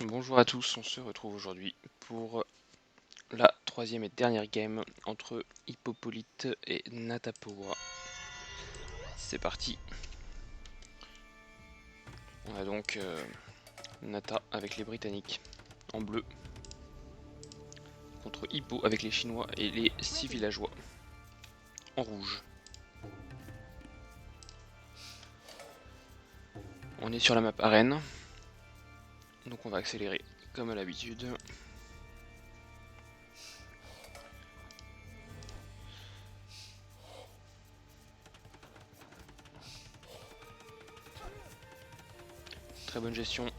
Bonjour à tous, on se retrouve aujourd'hui pour la troisième et dernière game entre Hippopolyte et Natapowa. C'est parti. On a donc Nata avec les Britanniques en bleu contre Hippo avec les Chinois et les 6 villageois en rouge. On est sur la map arène, donc on va accélérer comme à l'habitude. Très bonne gestion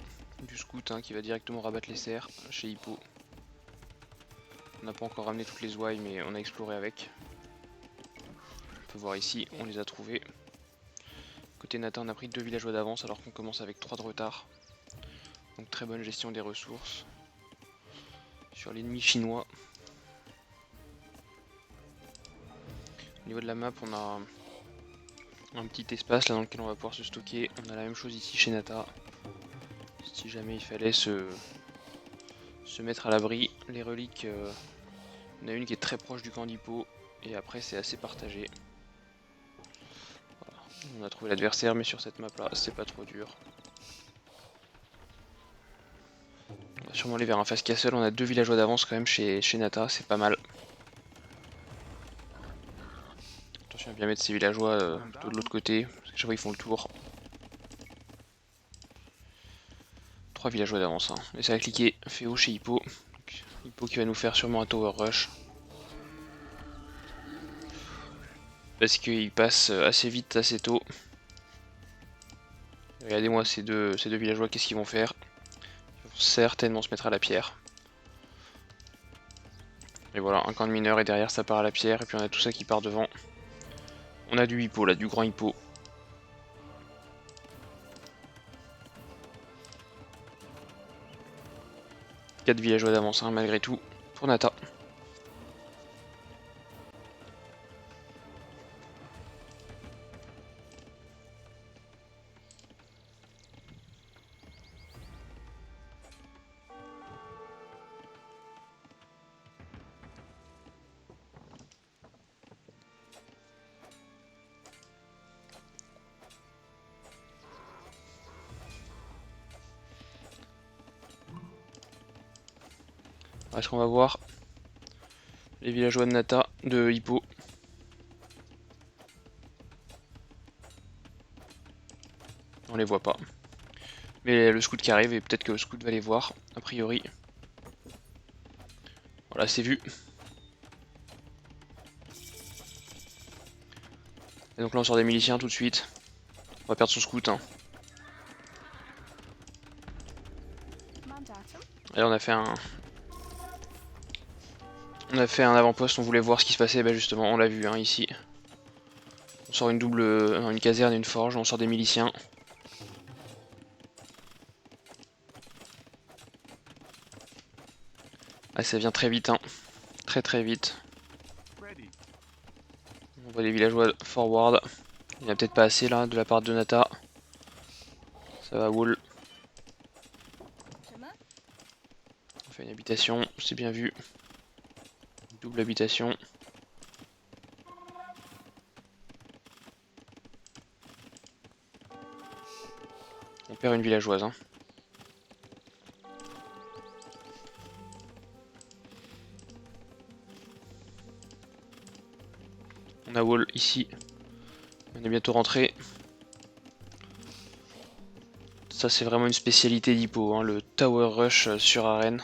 du scout qui va directement rabattre les cerfs chez Hippo. On n'a pas encore ramené toutes les ouailles mais on a exploré avec. On peut voir ici, on les a trouvés. Côté Nata, on a pris 2 villageois d'avance alors qu'on commence avec 3 de retard. Donc très bonne gestion des ressources. Sur l'ennemi chinois. Au niveau de la map, on a un petit espace là dans lequel on va pouvoir se stocker. On a la même chose ici chez Nata. Si jamais il fallait se mettre à l'abri. Les reliques, on a une qui est très proche du camp d'Hippo. Et après c'est assez partagé. Voilà. On a trouvé l'adversaire mais sur cette map là c'est pas trop dur. On va sûrement aller vers un fast castle. On a 2 villageois d'avance quand même chez Nata, c'est pas mal. Attention à bien mettre ces villageois plutôt de l'autre côté, parce que chaque fois ils font le tour. 3 villageois d'avance, et ça va cliquer Féo chez Hippo. Donc, Hippo qui va nous faire sûrement un tower rush. Parce qu'il passe assez vite, assez tôt. Regardez-moi ces deux villageois, qu'est-ce qu'ils vont faire? Ils vont certainement se mettre à la pierre. Et voilà, un camp de mineurs et derrière ça part à la pierre, et puis on a tout ça qui part devant. On a du Hippo là, du grand Hippo. Quatre villageois d'avance malgré tout pour Nata. Est-ce qu'on va voir les villageois de Nata, de Hippo. On les voit pas. Mais le scout qui arrive, et peut-être que le scout va les voir, a priori. Voilà, c'est vu. Et donc là on sort des miliciens tout de suite. On va perdre son scout. Et on a fait un... avant-poste, on voulait voir ce qui se passait, bah justement on l'a vu ici. On sort une caserne et une forge, on sort des miliciens. Ah, ça vient très vite, très très vite. On voit les villageois forward. Il n'y a peut-être pas assez là de la part de Nata. Ça va wall. On fait une habitation, c'est bien vu. Double habitation. On perd une villageoise. On a wall ici. On est bientôt rentré. Ça c'est vraiment une spécialité d'Hippo, le tower rush sur arène.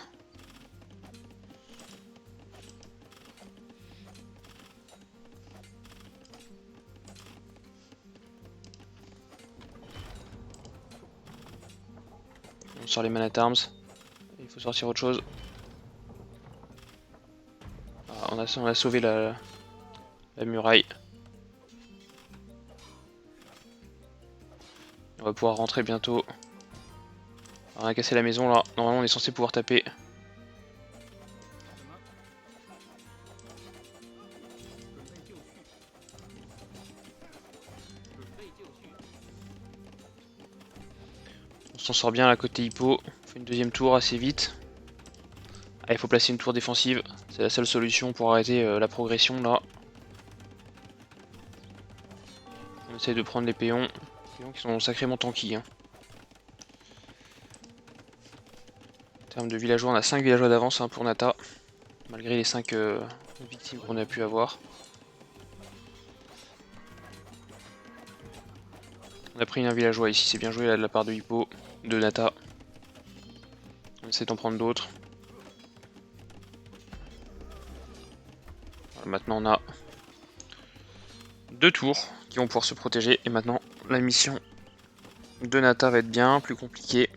On sort les man at arms. Il faut sortir autre chose. Ah, on a sauvé la muraille. On va pouvoir rentrer bientôt. On a cassé la maison là. Normalement on est censé pouvoir taper. On s'en sort bien à côté Hippo. fait une deuxième tour assez vite. Ah, il faut placer une tour défensive, c'est la seule solution pour arrêter la progression là. On essaye de prendre les péons qui sont sacrément tanky. Hein. En termes de villageois, on a 5 villageois d'avance hein, pour Nata, malgré les 5 victimes qu'on a pu avoir. On a pris un villageois ici, c'est bien joué là de la part de Hippo, de Nata. On essaie d'en prendre d'autres. Voilà, maintenant on a 2 tours qui vont pouvoir se protéger. Et maintenant la mission de Nata va être bien plus compliquée.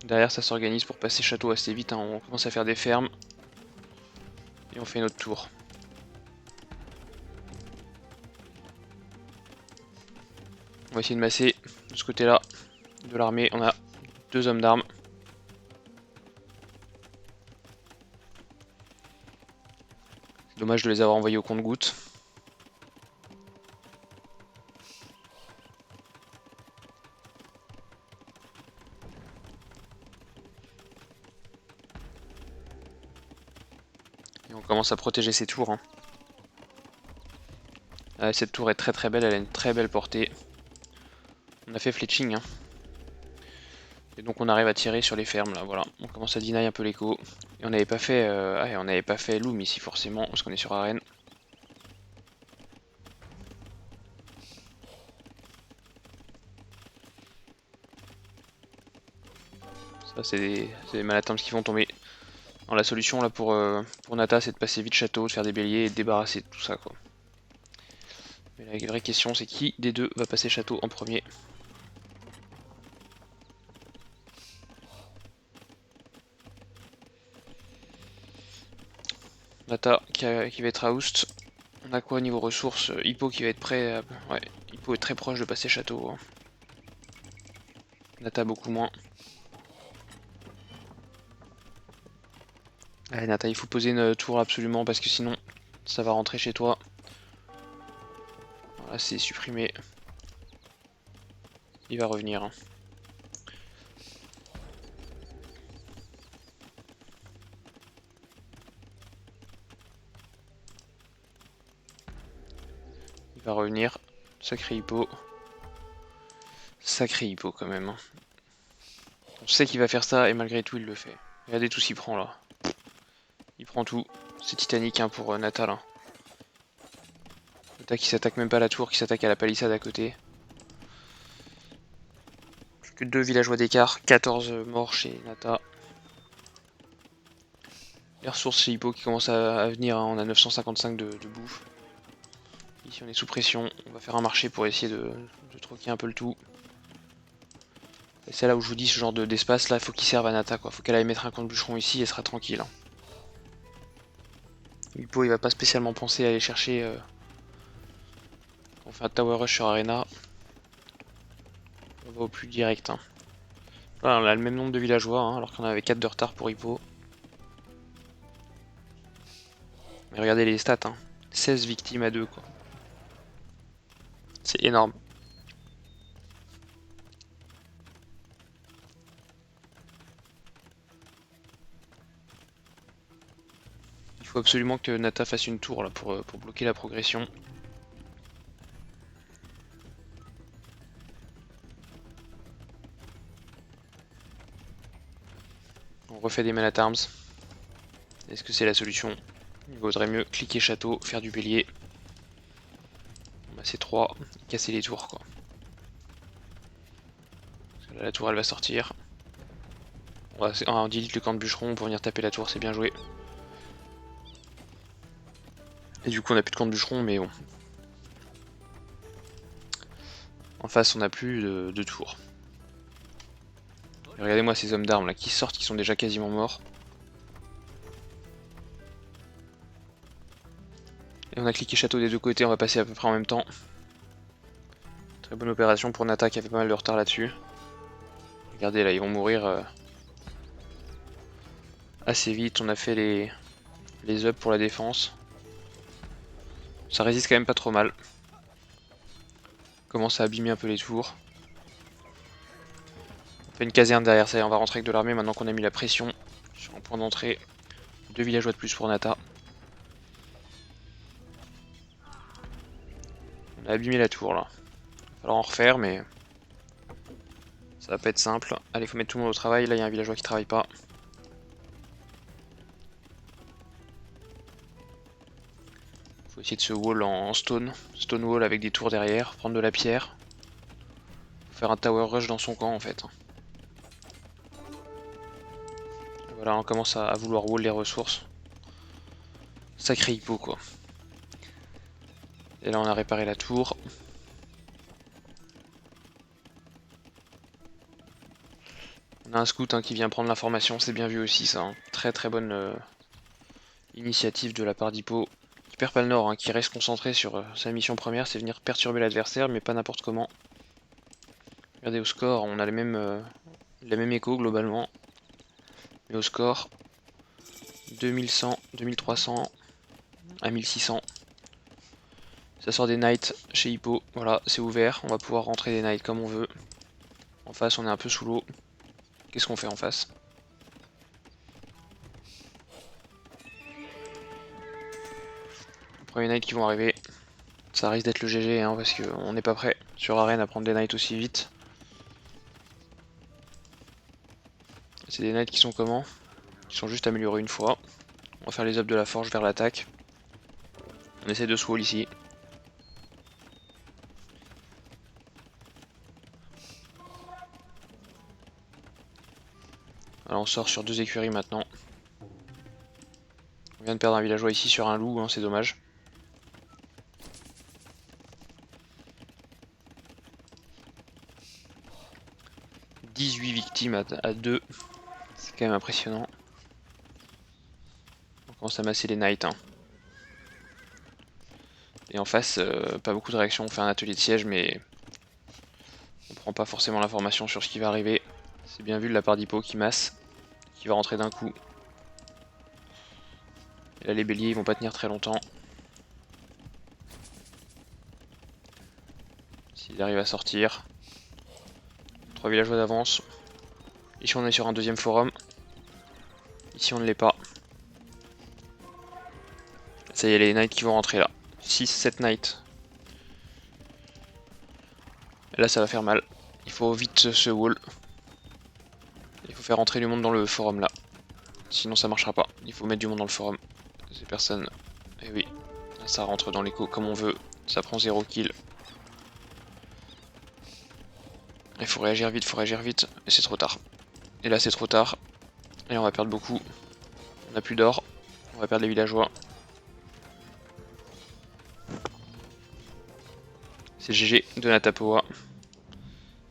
Derrière ça s'organise pour passer château assez vite, hein. On commence à faire des fermes. Et on fait notre tour. On va essayer de masser de ce côté là de l'armée. On a 2 hommes d'armes. C'est dommage de les avoir envoyés au compte-gouttes. Et on commence à protéger ces tours. Hein. Ah, cette tour est très très belle, elle a une très belle portée. On a fait fletching. Hein. Et donc on arrive à tirer sur les fermes là, voilà. On commence à deny un peu l'écho. Et on n'avait pas fait on n'avait pas fait Loom ici forcément, parce qu'on est sur arène. Ça c'est des Malatames qui vont tomber. Alors, la solution là pour Nata c'est de passer vite château, de faire des béliers et de débarrasser de tout ça quoi. Mais la vraie question c'est qui des deux va passer château en premier. Nata qui va être à Oust. On a quoi niveau ressources? Hippo qui va être prêt. Ouais, Hippo est très proche de passer château. Hein. Nata beaucoup moins. Allez Nata, il faut poser une tour absolument parce que sinon ça va rentrer chez toi. Voilà, c'est supprimé. Il va revenir. Hein. Il va revenir. Sacré Hippo. Sacré Hippo quand même. Hein. On sait qu'il va faire ça et malgré tout il le fait. Regardez tout ce qu'il prend là. Il prend tout. C'est Titanic hein, pour Nata là. Nata qui s'attaque même pas à la tour, qui s'attaque à la palissade à côté. Plus que 2 villageois d'écart, 14 morts chez Nata. Les ressources chez Hippo qui commencent à venir, hein. On a 955 de bouffe. Ici on est sous pression, on va faire un marché pour essayer de troquer un peu le tout. Et c'est là où je vous dis ce genre d'espace là, il faut qu'il serve à Nata quoi. Faut qu'elle aille mettre un camp de bûcheron ici et elle sera tranquille. Hein. Hippo il va pas spécialement penser à aller chercher. On fait un tower rush sur Arena. On va au plus direct. Hein. Là, on a le même nombre de villageois, hein, alors qu'on avait 4 de retard pour Hippo. Mais regardez les stats, hein. 16 victimes à 2 quoi. C'est énorme. Il faut absolument que Nata fasse une tour là pour bloquer la progression. On refait des men at arms. Est-ce que c'est la solution? Il vaudrait mieux cliquer château, faire du bélier. Bah, c'est 3, casser les tours quoi. Parce que là, la tour elle va sortir. On delete le camp de bûcheron pour venir taper la tour, c'est bien joué. Et du coup on a plus de camp de bûcheron mais bon. En face on a plus de tours. Regardez-moi ces hommes d'armes là qui sortent, qui sont déjà quasiment morts. Et on a cliqué château des deux côtés, on va passer à peu près en même temps. Très bonne opération pour Nata qui avait pas mal de retard là-dessus. Regardez là, ils vont mourir assez vite. On a fait Les up pour la défense. Ça résiste quand même pas trop mal. Commence à abîmer un peu les tours. On fait une caserne derrière ça et on va rentrer avec de l'armée maintenant qu'on a mis la pression sur un point d'entrée. 2 villageois de plus pour Nata. On a abîmé la tour là. Il va falloir en refaire mais ça va pas être simple. Allez, faut mettre tout le monde au travail. Là, il y a un villageois qui travaille pas. Faut essayer de se wall en stone. Stone wall avec des tours derrière. Prendre de la pierre. Faut faire un tower rush dans son camp en fait. Voilà, on commence à vouloir wall les ressources. Sacré hippo quoi. Et là, on a réparé la tour. On a un scout qui vient prendre l'information, c'est bien vu aussi ça. Très très bonne initiative de la part d'Hippo. Qui perd pas le nord, qui reste concentré sur sa mission première, c'est venir perturber l'adversaire, mais pas n'importe comment. Regardez au score, on a la même écho globalement. Mais au score, 2100, 2300 à 1600. Ça sort des knights chez Hippo, voilà, c'est ouvert, on va pouvoir rentrer des knights comme on veut. En face, on est un peu sous l'eau. Qu'est-ce qu'on fait en face? Premier knight qui vont arriver. Ça risque d'être le GG parce qu'on n'est pas prêt sur arène à prendre des knights aussi vite. C'est des knights qui sont comment? Qui sont juste améliorés une fois. On va faire les ups de la forge vers l'attaque. On essaie de se wall ici. Alors on sort sur 2 écuries maintenant. On vient de perdre un villageois ici sur un loup, c'est dommage. « 18 victimes à 2. C'est quand même impressionnant. On commence à masser les knights. Et en face, pas beaucoup de réactions. On fait un atelier de siège, mais on prend pas forcément l'information sur ce qui va arriver. C'est bien vu de la part d'Hippo qui masse, qui va rentrer d'un coup. Et là, les béliers, ils vont pas tenir très longtemps. S'ils arrivent à sortir. 3 villageois d'avance. Ici, on est sur un deuxième forum. Ici, on ne l'est pas. Ça y est, les knights qui vont rentrer là. 6-7 knights. Et là, ça va faire mal. Il faut vite se wall. Il faut faire rentrer du monde dans le forum là. Sinon, ça marchera pas. Il faut mettre du monde dans le forum. Ces personnes. Et oui. Ça rentre dans l'écho comme on veut. Ça prend 0 kill. Il faut réagir vite, et c'est trop tard. Et là c'est trop tard. Et on va perdre beaucoup. On n'a plus d'or. On va perdre les villageois. C'est GG de Natapoa.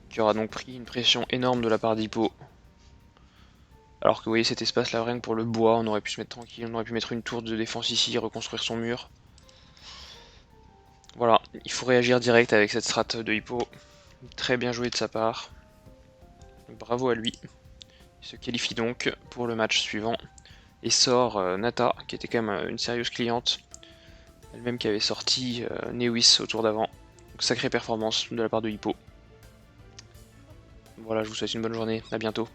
Qui aura donc pris une pression énorme de la part d'Hippo. Alors que vous voyez cet espace là, rien que pour le bois, on aurait pu se mettre tranquille. On aurait pu mettre une tour de défense ici, reconstruire son mur. Voilà, il faut réagir direct avec cette strat de Hippo. Très bien joué de sa part. Bravo à lui. Il se qualifie donc pour le match suivant. Et sort Nata, qui était quand même une sérieuse cliente. Elle-même qui avait sorti Newis au tour d'avant. Sacrée performance de la part de Hippo. Voilà, je vous souhaite une bonne journée, à bientôt.